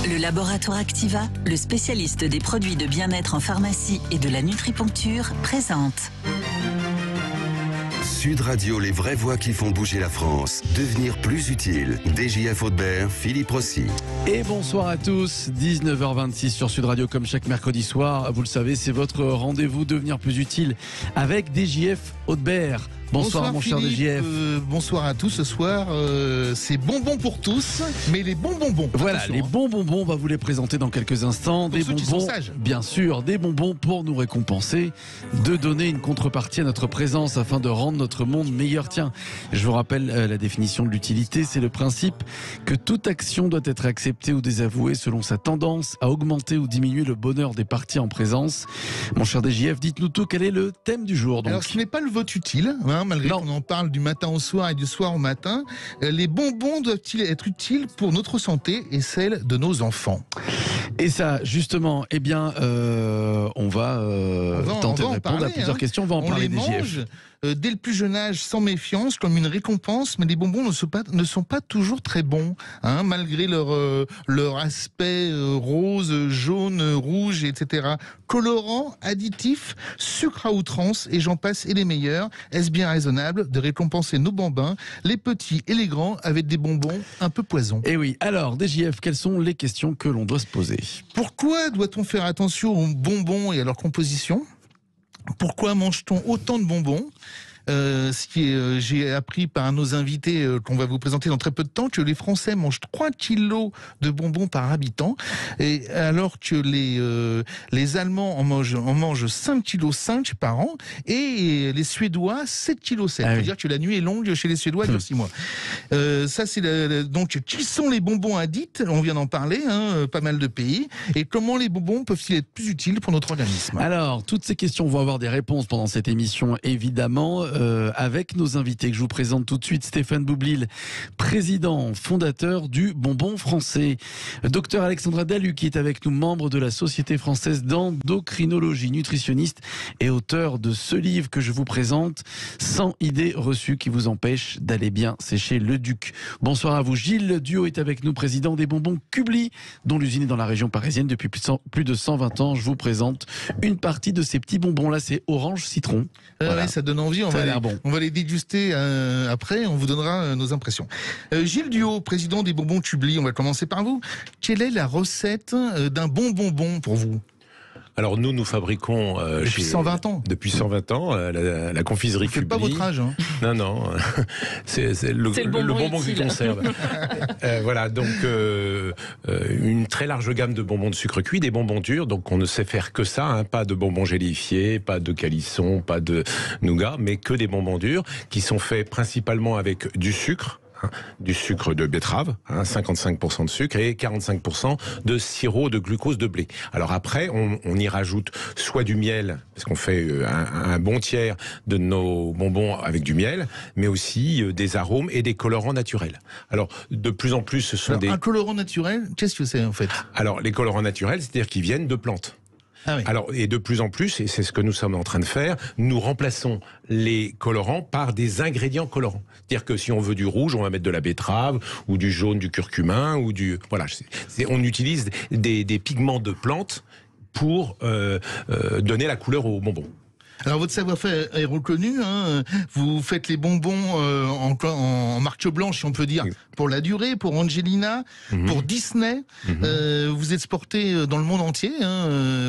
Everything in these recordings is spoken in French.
Le laboratoire Activa, le spécialiste des produits de bien-être en pharmacie et de la nutriponcture, présente. Sud Radio, les vraies voix qui font bouger la France. Devenir plus utile. DJF Hautebert, Philippe Rossi. Et bonsoir à tous, 19h26 sur Sud Radio comme chaque mercredi soir. Vous le savez, c'est votre rendez-vous Devenir plus utile avec DJF Hautebert. Bonsoir mon cher DJF. Bonsoir à tous. Ce soir, c'est bonbons pour tous, mais les bons bonbons. Voilà, les bons bonbons, on va vous les présenter dans quelques instants. Pour des ceux qui bonbons, sont sages. bien sûr, des bonbons pour nous récompenser, de donner une contrepartie à notre présence afin de rendre notre monde meilleur. Tiens, je vous rappelle la définition de l'utilité, c'est le principe que toute action doit être acceptée ou désavouée selon sa tendance à augmenter ou diminuer le bonheur des parties en présence. Mon cher DJF, dites-nous tout, quel est le thème du jour donc? Alors ce n'est pas le vote utile, malgré qu'on en parle du matin au soir et du soir au matin. Les bonbons doivent-ils être utiles pour notre santé et celle de nos enfants? Et ça, justement, eh bien, on va tenter de répondre à plusieurs questions. On va en parler, DJF. Mange dès le plus jeune âge sans méfiance, comme une récompense, mais les bonbons ne sont pas toujours très bons, malgré leur aspect rose, jaune, rouge, etc. Colorants, additifs, sucre à outrance, et j'en passe, et les meilleurs. Est-ce bien raisonnable de récompenser nos bambins, les petits et les grands, avec des bonbons un peu poison? Eh oui, alors, DJF, quelles sont les questions que l'on doit se poser? Pourquoi doit-on faire attention aux bonbons et à leur composition? Pourquoi mange-t-on autant de bonbons? J'ai appris par nos invités qu'on va vous présenter dans très peu de temps que les Français mangent 3 kilos de bonbons par habitant, et alors que les Allemands en mangent 5,5 kg par an, et les Suédois 7,7 kg. Ça veut dire que la nuit est longue chez les Suédois, dure 6 mois. Ça, c'est donc, qui sont les bonbons addicts? On vient d'en parler, pas mal de pays. Et comment les bonbons peuvent-ils être plus utiles pour notre organisme? Alors, toutes ces questions vont avoir des réponses pendant cette émission, évidemment. Avec nos invités que je vous présente tout de suite. Stéphane Boublil, président fondateur du Bonbon Français. Docteur Alexandra Dalu, qui est avec nous, membre de la Société Française d'Endocrinologie, nutritionniste et auteur de ce livre que je vous présente, 100 idées reçues qui vous empêchent d'aller bien sécher le duc. Bonsoir à vous. Gilles Duhaut est avec nous, président des Bonbons Kubli, dont l'usine est dans la région parisienne depuis plus de 120 ans. Je vous présente une partie de ces petits bonbons. Là, c'est orange citron. Voilà. Ouais, ça donne envie. On va les déguster après, on vous donnera nos impressions. Gilles Duhaut, président des Bonbons Kubli, on va commencer par vous. Quelle est la recette d'un bon bonbon pour vous? Alors nous fabriquons depuis 120 ans. Depuis 120 ans la confiserie Kubli. Faites pas votre âge, Non, c'est le bonbon qui conserve. Voilà, donc une très large gamme de bonbons de sucre cuit, des bonbons durs, donc on ne sait faire que ça, pas de bonbons gélifiés, pas de calisson, pas de nougat, mais que des bonbons durs qui sont faits principalement avec du sucre de betterave, 55% de sucre et 45% de sirop de glucose de blé. Alors après, on y rajoute soit du miel, parce qu'on fait un bon tiers de nos bonbons avec du miel, mais aussi des arômes et des colorants naturels. Alors, de plus en plus, ce sont un colorant naturel, qu'est-ce que c'est en fait? Alors, les colorants naturels, c'est-à-dire qu'ils viennent de plantes. Ah oui. Alors, et de plus en plus, et c'est ce que nous sommes en train de faire, nous remplaçons les colorants par des ingrédients colorants. C'est-à-dire que si on veut du rouge, on va mettre de la betterave, ou du jaune, du curcumin, ou du... Voilà, on utilise des pigments de plantes pour donner la couleur aux bonbons. Alors votre savoir-faire est reconnu, vous faites les bonbons en marque blanche, si on peut dire, pour la durée, pour Angelina, pour Disney. Vous exportez dans le monde entier,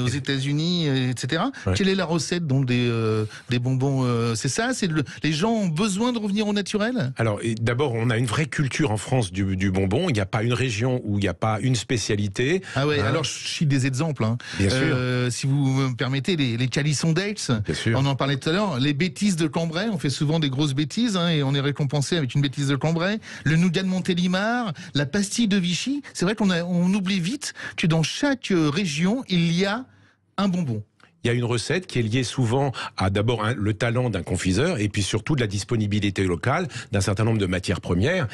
aux États-Unis, etc. Ouais. Quelle est la recette donc des bonbons? C'est ça, les gens ont besoin de revenir au naturel? Alors d'abord, on a une vraie culture en France du bonbon. Il n'y a pas une région où il n'y a pas une spécialité. Ah ouais. Alors je cite des exemples. Bien sûr. Si vous me permettez, les calissons dates. On en parlait tout à l'heure, les bêtises de Cambrai, on fait souvent des grosses bêtises, et on est récompensé avec une bêtise de Cambrai, le nougat de Montélimar, la pastille de Vichy. C'est vrai qu'on oublie vite que dans chaque région, il y a un bonbon. Il y a une recette qui est liée souvent à d'abord le talent d'un confiseur et puis surtout de la disponibilité locale d'un certain nombre de matières premières.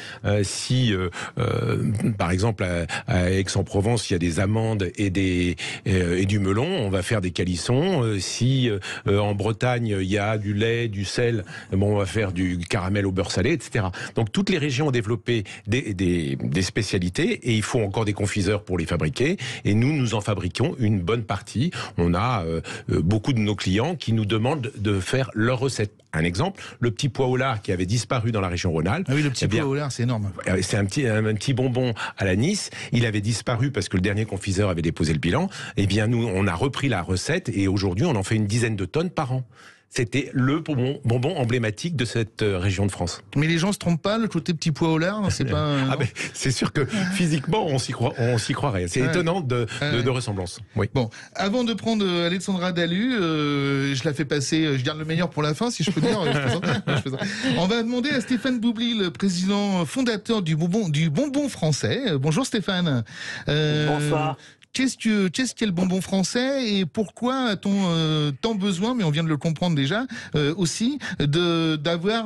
Par exemple à Aix-en-Provence il y a des amandes et du melon, on va faire des calissons. Si en Bretagne il y a du lait, du sel, on va faire du caramel au beurre salé, etc. Donc toutes les régions ont développé des spécialités et il faut encore des confiseurs pour les fabriquer. Et nous en fabriquons une bonne partie. On a beaucoup de nos clients qui nous demandent de faire leur recette. Un exemple, le petit pois au lard qui avait disparu dans la région Rhône-Alpes. Ah oui, le petit pois au lard, c'est énorme. C'est un petit bonbon à l'anis. Il avait disparu parce que le dernier confiseur avait déposé le bilan. Eh bien, nous, on a repris la recette et aujourd'hui, on en fait une dizaine de tonnes par an. C'était le bonbon emblématique de cette région de France. Mais les gens se trompent pas, le côté petit pois au lard, c'est pas... c'est sûr que physiquement, on s'y croirait. C'est étonnant de ressemblance. Oui. Bon, avant de prendre Alexandra Dalu, je la fais passer, je garde le meilleur pour la fin, si je peux dire. On va demander à Stéphane Boublil, le président fondateur du bonbon français. Bonjour Stéphane. Bonsoir. Qu'est-ce qu'est le bonbon français et pourquoi a-t-on tant besoin, mais on vient de le comprendre déjà, aussi, d'avoir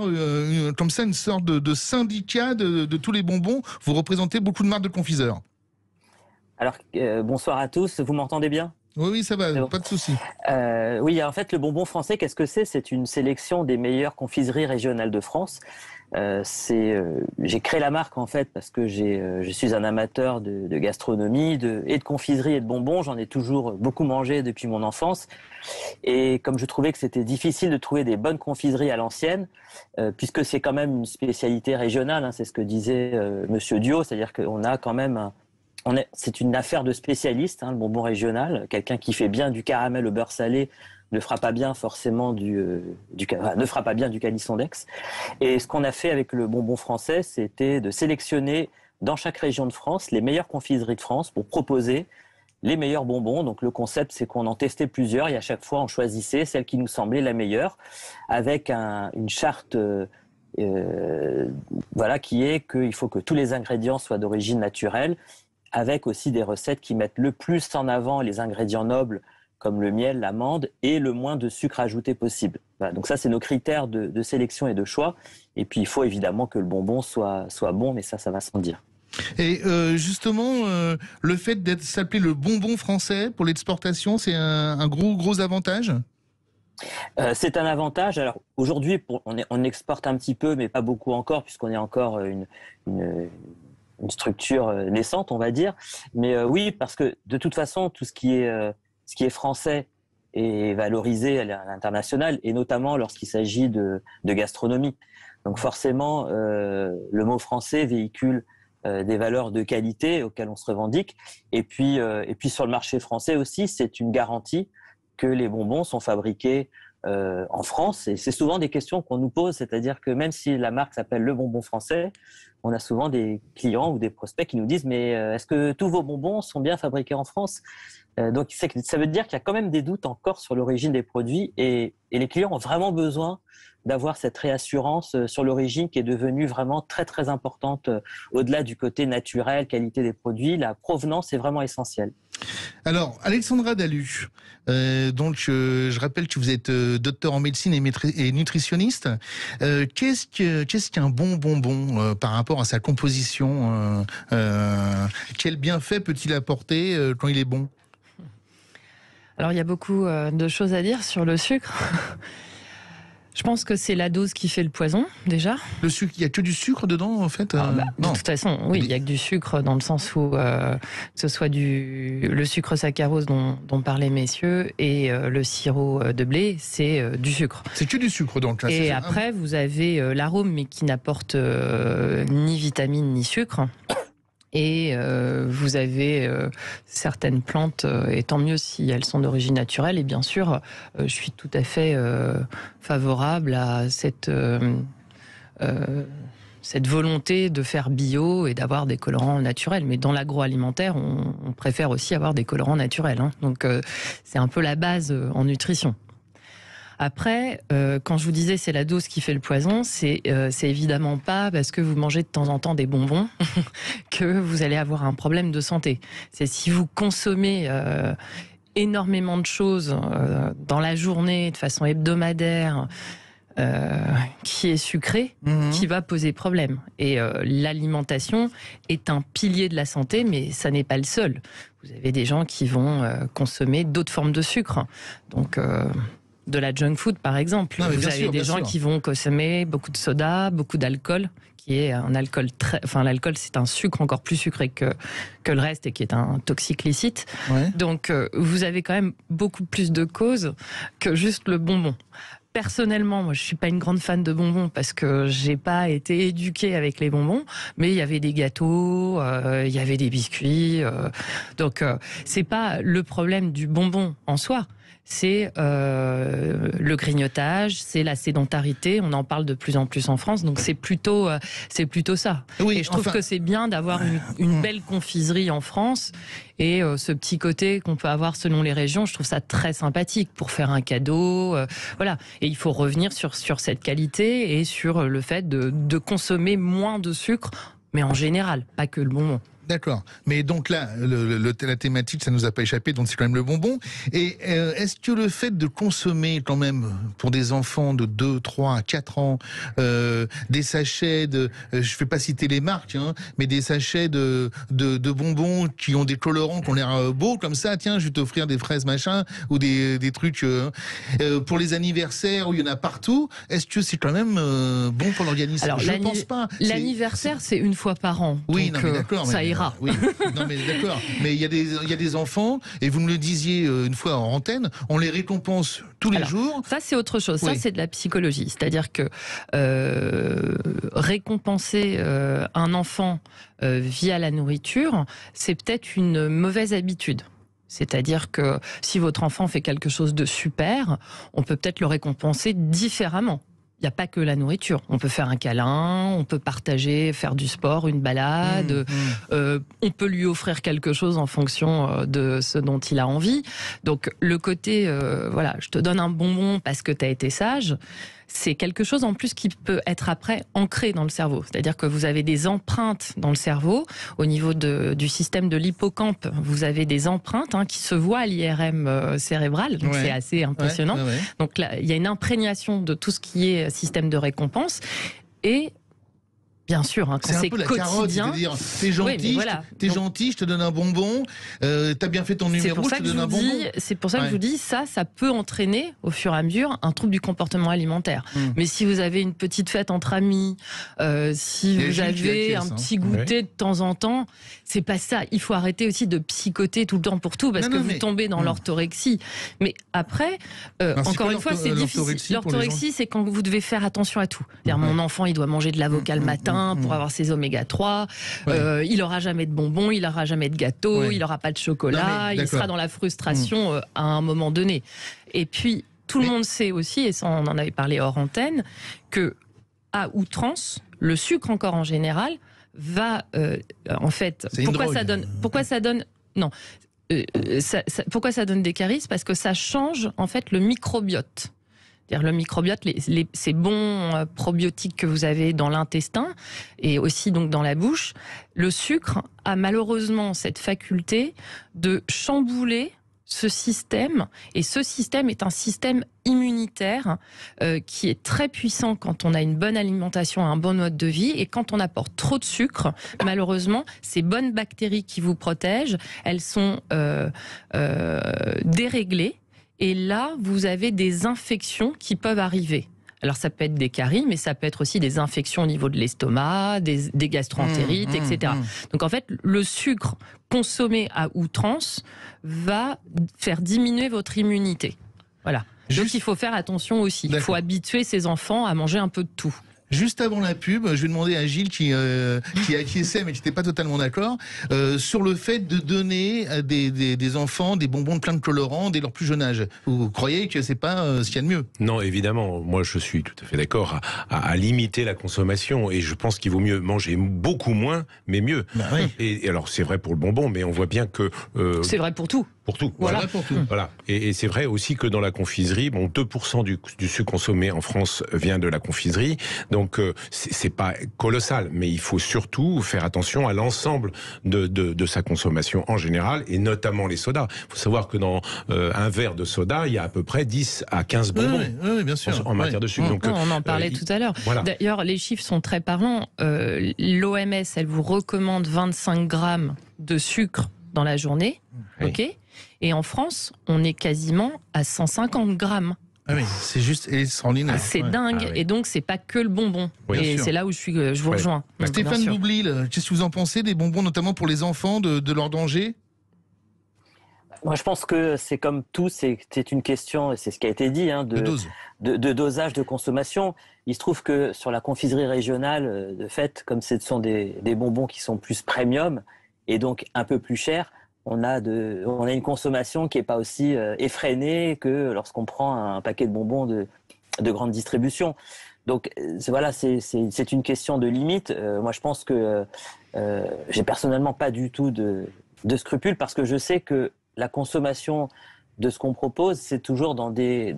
comme ça une sorte de syndicat de tous les bonbons? Vous représentez beaucoup de marques de confiseurs. Alors, bonsoir à tous, vous m'entendez bien? Oui, ça va, pas de souci. Oui, en fait, le bonbon français, qu'est-ce que c'est? C'est une sélection des meilleures confiseries régionales de France. J'ai créé la marque en fait parce que je suis un amateur de gastronomie, et de confiserie et de bonbons. J'en ai toujours beaucoup mangé depuis mon enfance. Et comme je trouvais que c'était difficile de trouver des bonnes confiseries à l'ancienne, puisque c'est quand même une spécialité régionale, hein, c'est ce que disait Monsieur Dio, c'est-à-dire qu'on a quand même c'est une affaire de spécialiste, hein, le bonbon régional. Quelqu'un qui fait bien du caramel au beurre salé ne fera pas bien forcément ne fera pas bien du calisson d'Aix. Et ce qu'on a fait avec le bonbon français, c'était de sélectionner dans chaque région de France les meilleures confiseries de France pour proposer les meilleurs bonbons. Donc le concept, c'est qu'on en testait plusieurs et à chaque fois on choisissait celle qui nous semblait la meilleure avec une charte qui est qu'il faut que tous les ingrédients soient d'origine naturelle, avec aussi des recettes qui mettent le plus en avant les ingrédients nobles comme le miel, l'amande, et le moins de sucre ajouté possible. Voilà, donc ça, c'est nos critères de sélection et de choix. Et puis, il faut évidemment que le bonbon soit bon, mais ça va sans dire. Et justement, le fait d'être s'appeler le bonbon français pour l'exportation, c'est un gros avantage? C'est un avantage. Alors aujourd'hui, on exporte un petit peu, mais pas beaucoup encore, puisqu'on est encore une structure naissante, on va dire. Mais oui, parce que de toute façon, tout ce qui est français est valorisé à l'international, et notamment lorsqu'il s'agit de gastronomie. Donc forcément, le mot français véhicule des valeurs de qualité auxquelles on se revendique. Et puis sur le marché français aussi, c'est une garantie que les bonbons sont fabriqués en France. Et c'est souvent des questions qu'on nous pose, c'est-à-dire que même si la marque s'appelle le bonbon français, on a souvent des clients ou des prospects qui nous disent « Mais est-ce que tous vos bonbons sont bien fabriqués en France ?» Donc ça veut dire qu'il y a quand même des doutes encore sur l'origine des produits, et les clients ont vraiment besoin d'avoir cette réassurance sur l'origine qui est devenue vraiment très très importante au-delà du côté naturel, qualité des produits. La provenance est vraiment essentielle. Alors, Alexandra Dalu, je rappelle que vous êtes docteur en médecine et nutritionniste. Qu'est-ce qu'un bon bonbon par rapport à sa composition? Quel bienfait peut-il apporter quand il est bon? Alors, il y a beaucoup de choses à dire sur le sucre. Je pense que c'est la dose qui fait le poison, déjà. Le sucre, il n'y a que du sucre dedans, en fait De toute façon, oui, il n'y a que du sucre, dans le sens où que ce soit le sucre saccharose dont parlaient messieurs et le sirop de blé, c'est du sucre. C'est que du sucre, donc. Là, et après, vous avez l'arôme, mais qui n'apporte ni vitamine ni sucre. Et vous avez certaines plantes, et tant mieux si elles sont d'origine naturelle. Et bien sûr, je suis tout à fait favorable à cette volonté de faire bio et d'avoir des colorants naturels. Mais dans l'agroalimentaire, on préfère aussi avoir des colorants naturels, hein. Donc c'est un peu la base en nutrition. Après, quand je vous disais c'est la dose qui fait le poison, c'est évidemment pas parce que vous mangez de temps en temps des bonbons que vous allez avoir un problème de santé. C'est si vous consommez énormément de choses dans la journée, de façon hebdomadaire, qui est sucré, qui va poser problème. Et l'alimentation est un pilier de la santé, mais ça n'est pas le seul. Vous avez des gens qui vont consommer d'autres formes de sucre. Donc, de la junk food, par exemple. Vous avez des gens qui vont consommer beaucoup de soda, beaucoup d'alcool, qui est un alcool l'alcool, c'est un sucre encore plus sucré que le reste et qui est un toxique licite. Ouais. Donc, vous avez quand même beaucoup plus de causes que juste le bonbon. Personnellement, moi, je suis pas une grande fan de bonbons parce que j'ai pas été éduquée avec les bonbons, mais il y avait des gâteaux, il y avait des biscuits, donc c'est pas le problème du bonbon en soi. C'est le grignotage, c'est la sédentarité. On en parle de plus en plus en France, donc c'est plutôt ça. Oui, et je trouve que c'est bien d'avoir une belle confiserie en France. Et ce petit côté qu'on peut avoir selon les régions, je trouve ça très sympathique pour faire un cadeau. Voilà. Et il faut revenir sur cette qualité et sur le fait de consommer moins de sucre, mais en général, pas que le bonbon. D'accord. Mais donc là, la thématique, ça nous a pas échappé, donc c'est quand même le bonbon. Et est-ce que le fait de consommer quand même, pour des enfants de 2, 3, 4 ans, des sachets de... je vais pas citer les marques, hein, mais des sachets de bonbons qui ont des colorants, qui ont l'air beaux, comme ça, tiens, je vais t'offrir des fraises machin, ou des trucs... pour les anniversaires, où il y en a partout, est-ce que c'est quand même bon pour l'organisme? Alors, je pense pas. L'anniversaire, c'est une fois par an. Oui, donc, non, mais d'accord. Ça ira. Oui, non mais d'accord. Mais il y a des enfants, et vous me le disiez une fois en antenne, on les récompense tous les jours. Ça, c'est autre chose. Ça, c'est de la psychologie. C'est-à-dire que récompenser un enfant via la nourriture, c'est peut-être une mauvaise habitude. C'est-à-dire que si votre enfant fait quelque chose de super, on peut peut-être le récompenser différemment. Il n'y a pas que la nourriture. On peut faire un câlin, on peut partager, faire du sport, une balade. On peut lui offrir quelque chose en fonction de ce dont il a envie. Donc le côté, voilà, je te donne un bonbon parce que tu as été sage, c'est quelque chose en plus qui peut être après ancré dans le cerveau. C'est-à-dire que vous avez des empreintes dans le cerveau. Au niveau du système de l'hippocampe, vous avez des empreintes qui se voient à l'IRM cérébral. Donc c'est assez impressionnant. Donc là, il y a une imprégnation de tout ce qui est système de récompense. Et bien sûr, quand c'est un peu la quotidien. Carotte, c'est-à-dire, t'es gentil, voilà. T'es gentil, je te donne un bonbon. T'as bien fait ton numéro, je te donne un bonbon. C'est pour ça que je vous dis, ça peut entraîner au fur et à mesure un trouble du comportement alimentaire. Mais si vous avez une petite fête entre amis, si vous avez un petit goûter de temps en temps, c'est pas ça. Il faut arrêter aussi de psychoter tout le temps pour tout, parce que vous tombez dans l'orthorexie. Mais après, encore une fois, c'est difficile. L'orthorexie, c'est quand vous devez faire attention à tout. C'est-à-dire, mon enfant, il doit manger de l'avocat le matin pour avoir ses oméga 3, il n'aura jamais de bonbons, il n'aura jamais de gâteaux, il n'aura pas de chocolat, il sera dans la frustration à un moment donné. Et puis, tout le monde sait aussi, et ça on en avait parlé hors antenne, que à outrance, le sucre encore en général, va en fait... Pourquoi ça donne des caries? Parce que ça change en fait le microbiote. C'est-à-dire le microbiote, ces bons probiotiques que vous avez dans l'intestin et aussi donc dans la bouche, le sucre a malheureusement cette faculté de chambouler ce système, et ce système est un système immunitaire qui est très puissant quand on a une bonne alimentation, un bon mode de vie, et quand on apporte trop de sucre, malheureusement, ces bonnes bactéries qui vous protègent, elles sont déréglées. Et là, vous avez des infections qui peuvent arriver. Alors, ça peut être des caries, mais ça peut être aussi des infections au niveau de l'estomac, des gastro-entérites, etc. Donc, en fait, le sucre consommé à outrance va faire diminuer votre immunité. Voilà. Donc, il faut faire attention aussi. Il faut habituer ses enfants à manger un peu de tout. Juste avant la pub, je vais demander à Gilles qui acquiesçait mais qui n'était pas totalement d'accord sur le fait de donner à des enfants des bonbons plein de colorants dès leur plus jeune âge. Vous croyez que c'est pas ce qu'il y a de mieux? Non, évidemment. Moi, je suis tout à fait d'accord à limiter la consommation, et je pense qu'il vaut mieux manger beaucoup moins, mais mieux. Bah oui. Et alors, c'est vrai pour le bonbon, mais on voit bien que c'est vrai pour tout. Pour tout. Voilà. Pour tout. Voilà. Et c'est vrai aussi que dans la confiserie, 2% du sucre consommé en France vient de la confiserie. Donc Donc c'est pas colossal, mais il faut surtout faire attention à l'ensemble de sa consommation en général, et notamment les sodas. Il faut savoir que dans un verre de soda, il y a à peu près 10 à 15 bonbons bien sûr. en matière de sucre. Donc, on en parlait tout à l'heure. Voilà. D'ailleurs, les chiffres sont très parlants. L'OMS, elle vous recommande 25 grammes de sucre dans la journée. Ok. Et en France, on est quasiment à 150 grammes. Ah oui, c'est juste extraordinaire. C'est dingue. Et donc, c'est pas que le bonbon. Et c'est là où je vous rejoins. Stéphane Boublil, qu'est-ce que vous en pensez des bonbons, notamment pour les enfants, de leur danger? Moi, je pense que c'est comme tout, c'est une question, et c'est ce qui a été dit, de dosage de consommation. Il se trouve que sur la confiserie régionale, de fait, comme ce sont des bonbons qui sont plus premium et donc un peu plus chers, on a une consommation qui n'est pas aussi effrénée que lorsqu'on prend un paquet de bonbons de grande distribution. Donc voilà, c'est une question de limite. Moi, je pense que j'ai personnellement pas du tout de scrupules, parce que je sais que la consommation de ce qu'on propose, c'est toujours dans des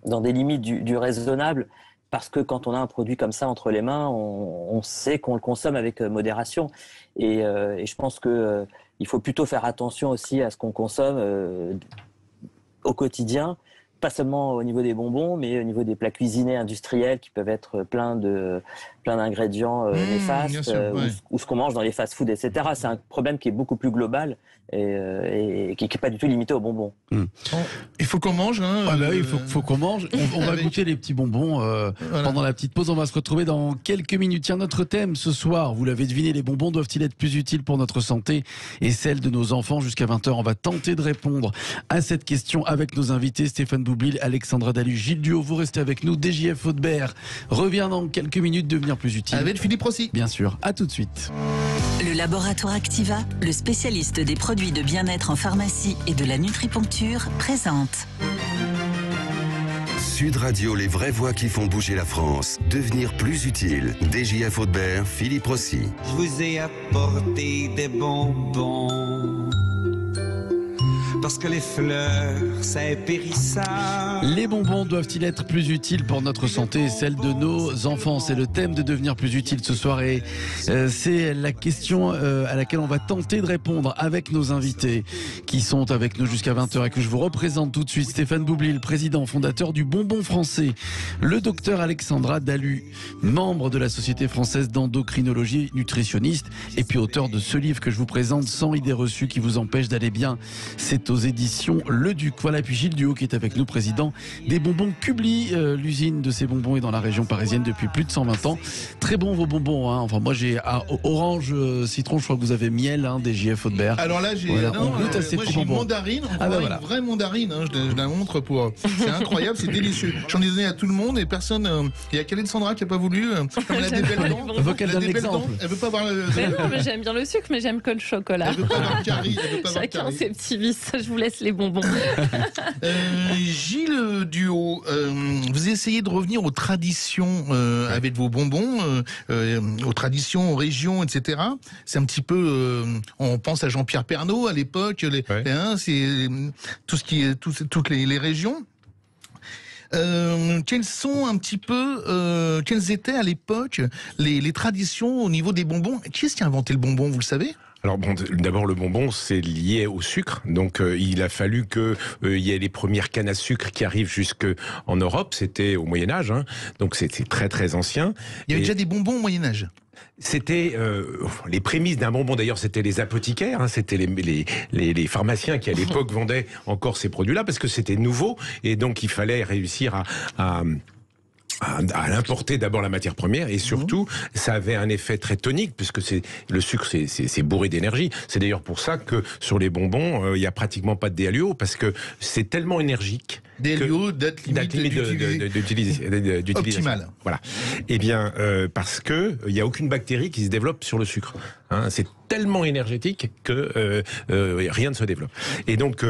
limites du raisonnable, parce que quand on a un produit comme ça entre les mains, on sait qu'on le consomme avec modération. Et je pense que il faut plutôt faire attention aussi à ce qu'on consomme au quotidien, pas seulement au niveau des bonbons, mais au niveau des plats cuisinés industriels qui peuvent être plein d'ingrédients néfastes, ou ce qu'on mange dans les fast-foods, etc. C'est un problème qui est beaucoup plus global et qui n'est pas du tout limité aux bonbons. Il faut qu'on mange. Il faut qu'on mange. On va goûter les petits bonbons pendant la petite pause. On va se retrouver dans quelques minutes. Tiens, notre thème ce soir, vous l'avez deviné, les bonbons doivent-ils être plus utiles pour notre santé et celle de nos enfants? Jusqu'à 20h, on va tenter de répondre à cette question avec nos invités Stéphane Boublil, Alexandra Dalu, Gilles Duhaut. Vous restez avec nous. DJF Hautebert revient dans quelques minutes, devenir plus utile. Avec Philippe Rossi. Bien sûr. À tout de suite. Le laboratoire Activa, le spécialiste des produits de bien-être en pharmacie et de la nutriponcture, présente. Sud Radio, les vraies voix qui font bouger la France. Devenir plus utile. DJF Hautebert, Philippe Rossi. Je vous ai apporté des bonbons, parce que les fleurs, c'est périssable. Les bonbons doivent-ils être plus utiles pour notre santé et celle de nos enfants? C'est le thème de devenir plus utile ce soir, et c'est la question à laquelle on va tenter de répondre avec nos invités qui sont avec nous jusqu'à 20h et que je vous représente tout de suite. Stéphane Boublil, président fondateur du Bonbon Français. Le docteur Alexandra Dalu, membre de la Société française d'endocrinologie, nutritionniste, et puis auteur de ce livre que je vous présente, 100 idées reçues qui vous empêchent d'aller bien. C'est aux éditions Le Duc. Voilà, puis Gilles Duhaut qui est avec nous, président des bonbons Kubli. L'usine de ces bonbons est dans la région parisienne depuis plus de 120 ans. Très bon vos bonbons, hein. Enfin, moi j'ai orange, citron, je crois que vous avez miel, des JF Hautebert. Alors là, j'ai une mandarine, une vraie mandarine, je la montre pour. C'est incroyable, c'est délicieux. J'en ai donné à tout le monde et personne. Il y a Alexandra qui n'a pas voulu. Comme elle a des belles dents. Elle veut pas avoir le. Non, mais j'aime bien le sucre, mais j'aime que le chocolat. Elle veut pas avoir carie. Chacun ses petits vices. Je vous laisse les bonbons. Gilles Duhaut, vous essayez de revenir aux traditions avec vos bonbons, aux traditions, aux régions, etc. C'est un petit peu, on pense à Jean-Pierre Pernaut à l'époque, c'est tout ce qui est toutes les régions. Quelles sont un petit peu, quelles étaient à l'époque les traditions au niveau des bonbons? Qui est-ce qui a inventé le bonbon, vous le savez? Alors bon, d'abord le bonbon c'est lié au sucre, donc il a fallu que il y ait les premières cannes à sucre qui arrivent jusque en Europe. C'était au Moyen Âge, donc c'était très très ancien. Il y avait déjà des bonbons au Moyen Âge. C'était les prémices d'un bonbon. D'ailleurs, c'était les apothicaires, c'était les pharmaciens qui à l'époque vendaient encore ces produits-là parce que c'était nouveau et donc il fallait réussir à l'importer d'abord la matière première et surtout ça avait un effet très tonique puisque le sucre c'est bourré d'énergie. C'est d'ailleurs pour ça que sur les bonbons il y a pratiquement pas de DHAO parce que c'est tellement énergique. DHAO, date limite d'utilisation optimale. Voilà. Eh bien parce que il y a aucune bactérie qui se développe sur le sucre. C'est tellement énergétique que rien ne se développe. Et donc,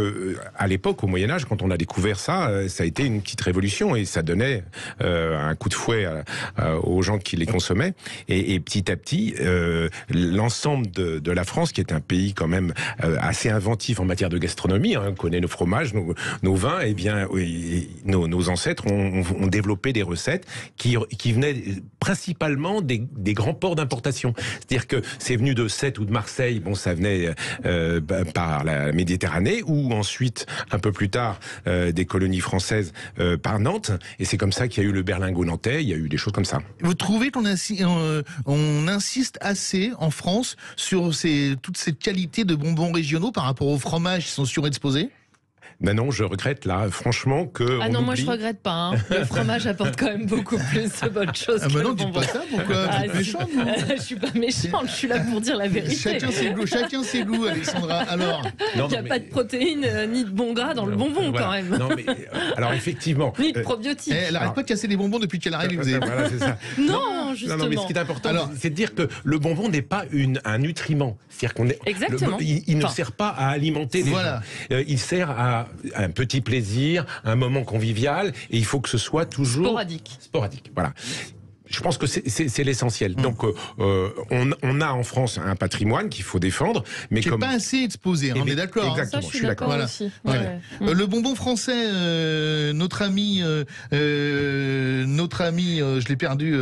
à l'époque, au Moyen-Âge, quand on a découvert ça, ça a été une petite révolution et ça donnait un coup de fouet aux gens qui les consommaient. Et petit à petit, l'ensemble de la France, qui est un pays quand même assez inventif en matière de gastronomie, on connaît nos fromages, nos vins, et bien nos ancêtres ont développé des recettes qui venaient principalement des grands ports d'importation. C'est-à-dire que c'est venu de Sète ou de Marseille, bon, ça venait par la Méditerranée, ou ensuite, un peu plus tard, des colonies françaises par Nantes, et c'est comme ça qu'il y a eu le berlingot nantais, il y a eu des choses comme ça. Vous trouvez qu'on insiste assez en France sur toutes ces qualités de bonbons régionaux par rapport aux fromages qui sont surexposés ? Ben non, je regrette là, franchement, que. Ah non, moi je regrette pas. Hein. Le fromage apporte quand même beaucoup plus de bonnes choses. Ah ben non, dites pas ça, pourquoi vous êtes méchante, vous ? Je suis pas méchante, je suis là pour dire la vérité. Chacun ses goûts, Alexandra. Alors, il n'y a pas de protéines ni de bons gras dans le bonbon quand même. Non, mais alors effectivement. Ni de probiotiques. Elle n'arrête pas de casser des bonbons depuis qu'elle arrive. Voilà, c'est ça. Non, justement. Non, mais ce qui est important, c'est de dire que le bonbon n'est pas un nutriment. C'est-à-dire qu'on est. Exactement. Il ne sert pas à alimenter les gens. Il sert à un petit plaisir, un moment convivial, et il faut que ce soit toujours sporadique. Voilà. Je pense que c'est l'essentiel. Donc, on a en France un patrimoine qu'il faut défendre, mais qui n'est pas assez exposé. On est d'accord. Exactement. Ça, je suis d'accord. Voilà. Le bonbon français, notre ami, je l'ai perdu,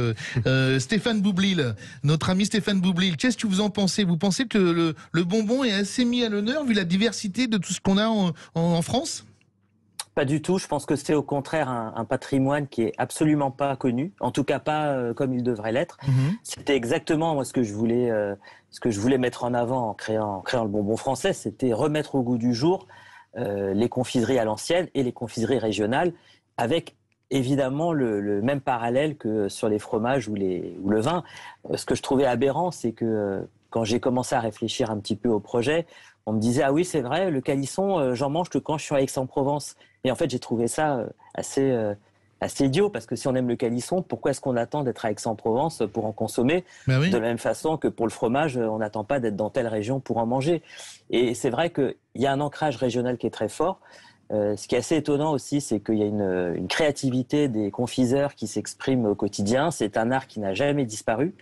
Stéphane Boublil. Notre ami Stéphane Boublil. Qu'est-ce que vous en pensez ? Vous pensez que le bonbon est assez mis à l'honneur vu la diversité de tout ce qu'on a en France ? Pas du tout. Je pense que c'est au contraire un patrimoine qui est absolument pas connu, en tout cas pas comme il devrait l'être. C'était exactement moi ce que je voulais mettre en avant en créant le bonbon français, c'était remettre au goût du jour les confiseries à l'ancienne et les confiseries régionales, avec évidemment le même parallèle que sur les fromages ou le vin. Ce que je trouvais aberrant, c'est que quand j'ai commencé à réfléchir un petit peu au projet, on me disait « Ah oui, c'est vrai, le calisson, j'en mange que quand je suis à Aix-en-Provence ». Et en fait, j'ai trouvé ça assez idiot, parce que si on aime le calisson, pourquoi est-ce qu'on attend d'être à Aix-en-Provence pour en consommer ? De la même façon que pour le fromage, on n'attend pas d'être dans telle région pour en manger. Et c'est vrai qu'il y a un ancrage régional qui est très fort. Ce qui est assez étonnant aussi, c'est qu'il y a une créativité des confiseurs qui s'exprime au quotidien. C'est un art qui n'a jamais disparu,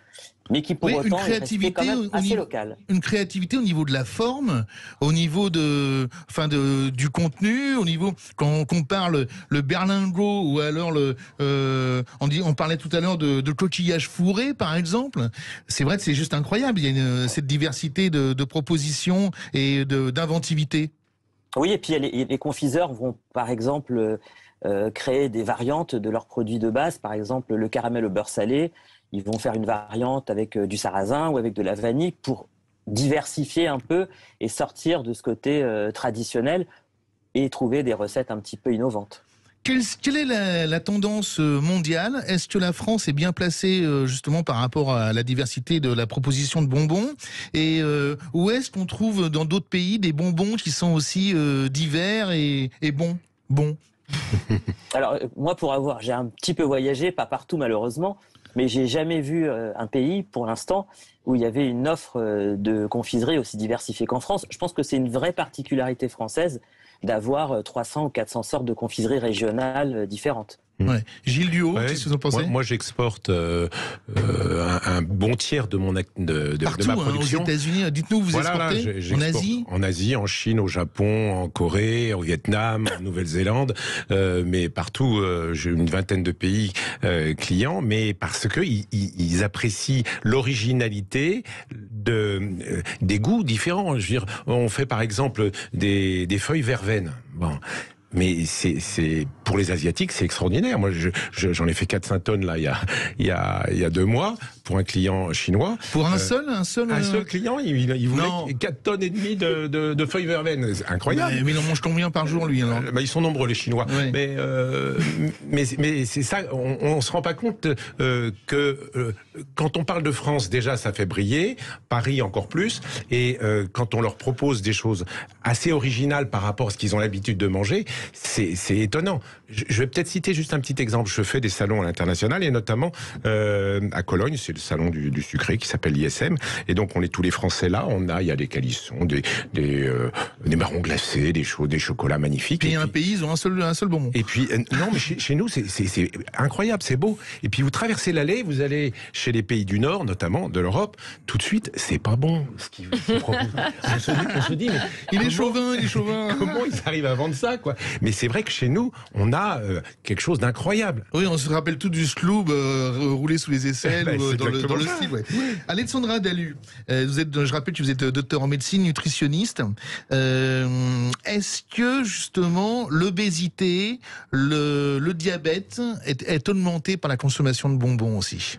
mais qui pour autant est resté quand même assez local. Une créativité au niveau de la forme, au niveau du contenu, au niveau quand on compare le berlingot ou alors on parlait tout à l'heure de coquillage fourré par exemple. C'est vrai que c'est juste incroyable. Il y a cette diversité de propositions et d'inventivité. Oui, et puis les confiseurs vont, par exemple, créer des variantes de leurs produits de base. Par exemple, le caramel au beurre salé, ils vont faire une variante avec du sarrasin ou avec de la vanille pour diversifier un peu et sortir de ce côté traditionnel et trouver des recettes un petit peu innovantes. Quelle est la tendance mondiale ? Est-ce que la France est bien placée justement par rapport à la diversité de la proposition de bonbons ? Et où est-ce qu'on trouve dans d'autres pays des bonbons qui sont aussi divers et bons ? Alors moi, j'ai un petit peu voyagé, pas partout malheureusement, mais j'ai jamais vu un pays pour l'instant où il y avait une offre de confiserie aussi diversifiée qu'en France. Je pense que c'est une vraie particularité française d'avoir 300 ou 400 sortes de confiseries régionales différentes. Ouais. Gilles Duhaut, qu'est-ce que vous en pensez ? Moi, j'exporte un bon tiers de ma production. Aux États-Unis, dites-nous, vous exportez en Asie ? En Asie, en Chine, au Japon, en Corée, au Vietnam, en Nouvelle-Zélande, mais partout, j'ai une vingtaine de pays clients, mais parce que ils apprécient l'originalité des goûts différents. Je veux dire, on fait par exemple des feuilles verveine. Bon. Mais c'est pour les Asiatiques, c'est extraordinaire. Moi, j'en ai fait 4-5 tonnes là il y a 2 mois pour un client chinois. Pour un seul client, il voulait 4 tonnes et demie de feuilles verveine. C'est incroyable. Mais il en mange combien par jour, lui, alors ? Ils sont nombreux, les Chinois. Oui. Mais c'est ça, on se rend pas compte que quand on parle de France, déjà, ça fait briller. Paris, encore plus. Et quand on leur propose des choses assez originales par rapport à ce qu'ils ont l'habitude de manger, c'est étonnant. Je vais peut-être citer juste un petit exemple. Je fais des salons à l'international et notamment à Cologne, c'est le salon du sucré qui s'appelle l'ISM. Et donc on est tous les Français là. Il y a des calissons, des marrons glacés, des chocolats magnifiques. Puis il y a un pays, ils ont un seul bonbon. Et puis non, mais chez nous c'est incroyable, c'est beau. Et puis vous traversez l'allée, vous allez chez les pays du Nord, notamment de l'Europe. Tout de suite, c'est pas bon ce qu'ils proposent. On se dit, mais il est chauvin. Comment ils arrivent à vendre ça, quoi? Mais c'est vrai que chez nous, on a quelque chose d'incroyable. Oui, on se rappelle tout du Schloob roulé sous les aisselles dans le style. Ouais. Alessandra Dalu, je rappelle que vous êtes docteur en médecine, nutritionniste. Est-ce que justement l'obésité, le diabète est augmenté par la consommation de bonbons aussi?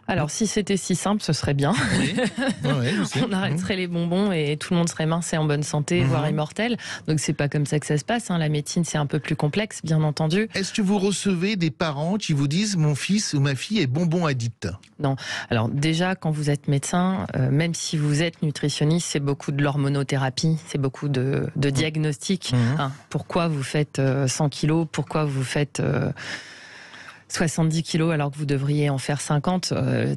Alors, si c'était si simple, ce serait bien. Oui. Ouais, je sais. On arrêterait les bonbons et tout le monde serait mince et en bonne santé, voire immortel. Donc, c'est pas comme ça que ça se passe. La médecine, c'est un peu plus complexe, bien entendu. Est-ce que vous recevez des parents qui vous disent « mon fils ou ma fille est bonbon addict » ? Non. Alors, déjà, quand vous êtes médecin, même si vous êtes nutritionniste, c'est beaucoup de l'hormonothérapie, c'est beaucoup de diagnostics. Pourquoi vous faites 100 kilos ? Pourquoi vous faites 70 kilos alors que vous devriez en faire 50,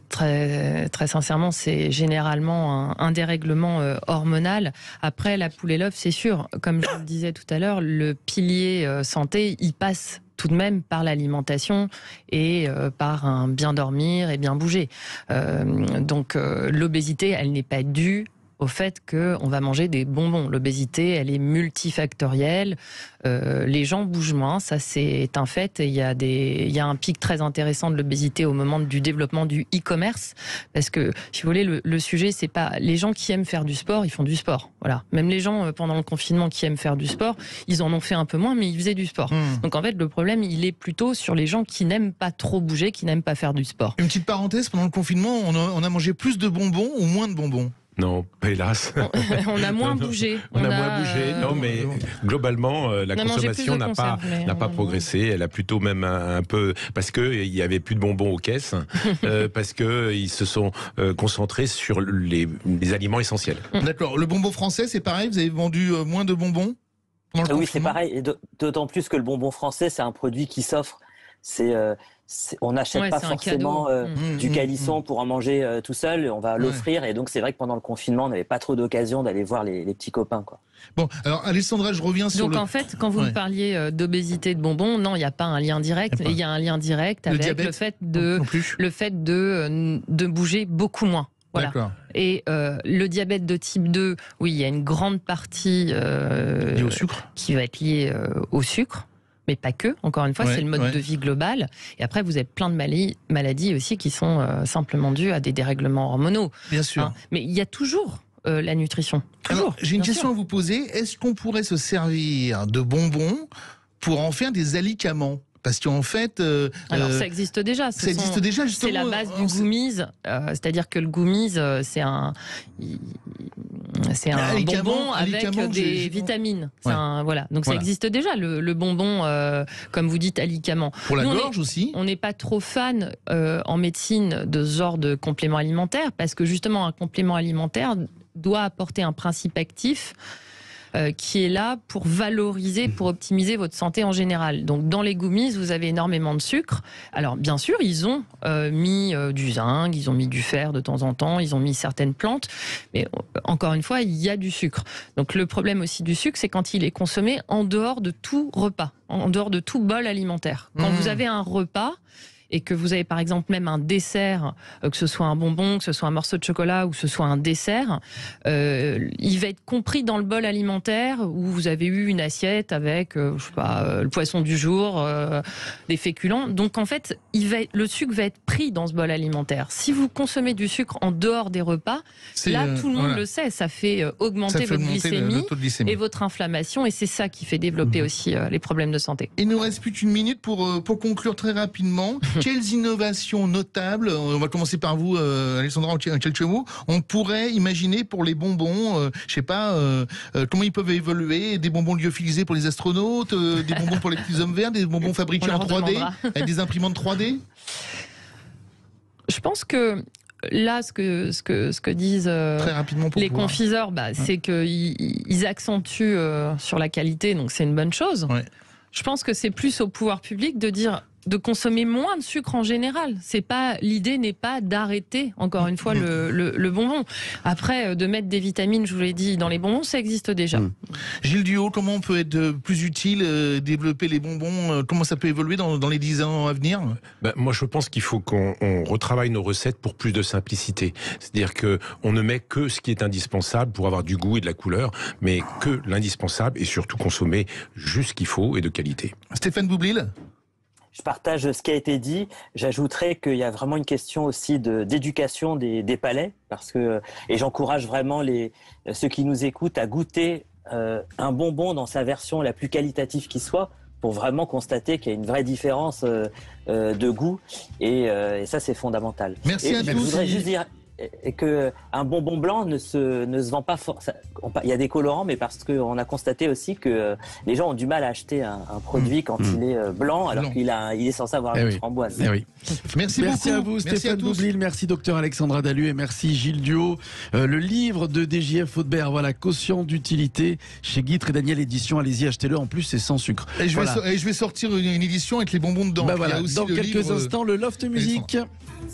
très, très sincèrement, c'est généralement un dérèglement hormonal. Après, la poule et l'œuf, c'est sûr. Comme je le disais tout à l'heure, le pilier santé, il passe tout de même par l'alimentation et par un bien dormir et bien bouger. Donc l'obésité, elle n'est pas due au fait qu'on va manger des bonbons. L'obésité, elle est multifactorielle. Les gens bougent moins, ça c'est un fait. Et il y a un pic très intéressant de l'obésité au moment du développement du e-commerce. Parce que, si vous voulez, le sujet, c'est pas... Les gens qui aiment faire du sport, ils font du sport. Voilà. Même les gens, pendant le confinement, qui aiment faire du sport, ils en ont fait un peu moins, mais ils faisaient du sport. Donc en fait, le problème, il est plutôt sur les gens qui n'aiment pas trop bouger, qui n'aiment pas faire du sport. Une petite parenthèse, pendant le confinement, on a mangé plus de bonbons ou moins de bonbons ? Non, hélas. On a moins bougé. On a moins bougé. Non, mais globalement, la consommation n'a pas progressé. Elle a plutôt même un peu... Parce qu'il n'y avait plus de bonbons aux caisses, parce qu'ils se sont concentrés sur les aliments essentiels. D'accord. Le bonbon français, c'est pareil? Vous avez vendu moins de bonbons pendant le Oui, c'est pareil. Et d'autant plus que le bonbon français, c'est un produit qui s'offre. On n'achète pas forcément du calisson pour en manger tout seul, on va l'offrir, et donc c'est vrai que pendant le confinement on n'avait pas trop d'occasion d'aller voir les petits copains, quoi. Bon, alors Alessandra, je reviens sur en fait, quand vous me parliez d'obésité, de bonbons, non, il n'y a pas un lien direct, il y a un lien direct avec le fait de bouger beaucoup moins. Voilà. Et le diabète de type 2, oui, il y a une grande partie liée au sucre, qui va être liée au sucre. Mais pas que, encore une fois, c'est le mode de vie global. Et après, vous avez plein de maladies aussi qui sont simplement dues à des dérèglements hormonaux. Bien sûr. Mais il y a toujours la nutrition. Toujours. J'ai une question à vous poser. Est-ce qu'on pourrait se servir de bonbons pour en faire des alicaments ? Parce qu'en fait... alors, ça existe déjà. Ça existe déjà, justement. C'est la base du goumise. C'est-à-dire que le goumise, c'est un bonbon avec des vitamines. Voilà. Donc, ça existe déjà, le bonbon, comme vous dites, alicament. Pour la gorge aussi. On n'est pas trop fan en médecine de ce genre de complément alimentaire, parce que justement, un complément alimentaire doit apporter un principe actif qui est là pour valoriser, pour optimiser votre santé en général. Donc dans les gummies, vous avez énormément de sucre. Alors bien sûr, ils ont mis du zinc, ils ont mis du fer de temps en temps, ils ont mis certaines plantes, mais encore une fois, il y a du sucre. Donc le problème aussi du sucre, c'est quand il est consommé en dehors de tout repas, en dehors de tout bol alimentaire. Quand vous avez un repas, et que vous avez par exemple même un dessert, que ce soit un bonbon, que ce soit un morceau de chocolat ou que ce soit un dessert, il va être compris dans le bol alimentaire où vous avez eu une assiette avec, je sais pas, le poisson du jour, des féculents. Donc en fait, le sucre va être pris dans ce bol alimentaire. Si vous consommez du sucre en dehors des repas, là tout le monde le sait, ça fait augmenter votre glycémie et votre inflammation, et c'est ça qui fait développer aussi les problèmes de santé. Il nous reste plus qu'une minute pour conclure très rapidement. Quelles innovations notables, on va commencer par vous, Alessandra, en quelques mots, on pourrait imaginer pour les bonbons, je sais pas, comment ils peuvent évoluer, des bonbons lyophilisés pour les astronautes, des bonbons pour les petits hommes verts, des bonbons fabriqués en 3D, avec des imprimantes 3D. Je pense que là, ce que disent très rapidement les confiseurs, c'est qu'ils accentuent sur la qualité, donc c'est une bonne chose. Je pense que c'est plus au pouvoir public de dire de consommer moins de sucre en général. L'idée n'est pas d'arrêter, encore une fois, le bonbon. Après, de mettre des vitamines, je vous l'ai dit, dans les bonbons, ça existe déjà. Gilles Duhaut, comment on peut être plus utile, développer les bonbons, comment ça peut évoluer dans les 10 ans à venir? Moi, je pense qu'il faut qu'on retravaille nos recettes pour plus de simplicité. C'est-à-dire qu'on ne met que ce qui est indispensable pour avoir du goût et de la couleur, mais que l'indispensable et surtout consommer juste ce qu'il faut et de qualité. Stéphane Boublil? Je partage ce qui a été dit. J'ajouterais qu'il y a vraiment une question aussi d'éducation des palais, et j'encourage vraiment ceux qui nous écoutent à goûter un bonbon dans sa version la plus qualitative qui soit, pour vraiment constater qu'il y a une vraie différence de goût, et ça c'est fondamental. Merci à tous. Je voudrais juste dire qu'un bonbon blanc ne se vend pas il y a des colorants, mais parce qu'on a constaté aussi que les gens ont du mal à acheter un produit quand il est blanc, alors qu'il est censé avoir une framboise. Merci beaucoup. À vous, Stéphane Boublil, merci docteur Alexandra Dalu et merci Gilles Duhaut. Le livre de DJF Audebert, voilà, Quotient d'utilité, chez Guitre et Daniel Édition. Allez-y, achetez-le. En plus, c'est sans sucre. Et je vais sortir une édition avec les bonbons dedans. Dans quelques instants, le Loft Music.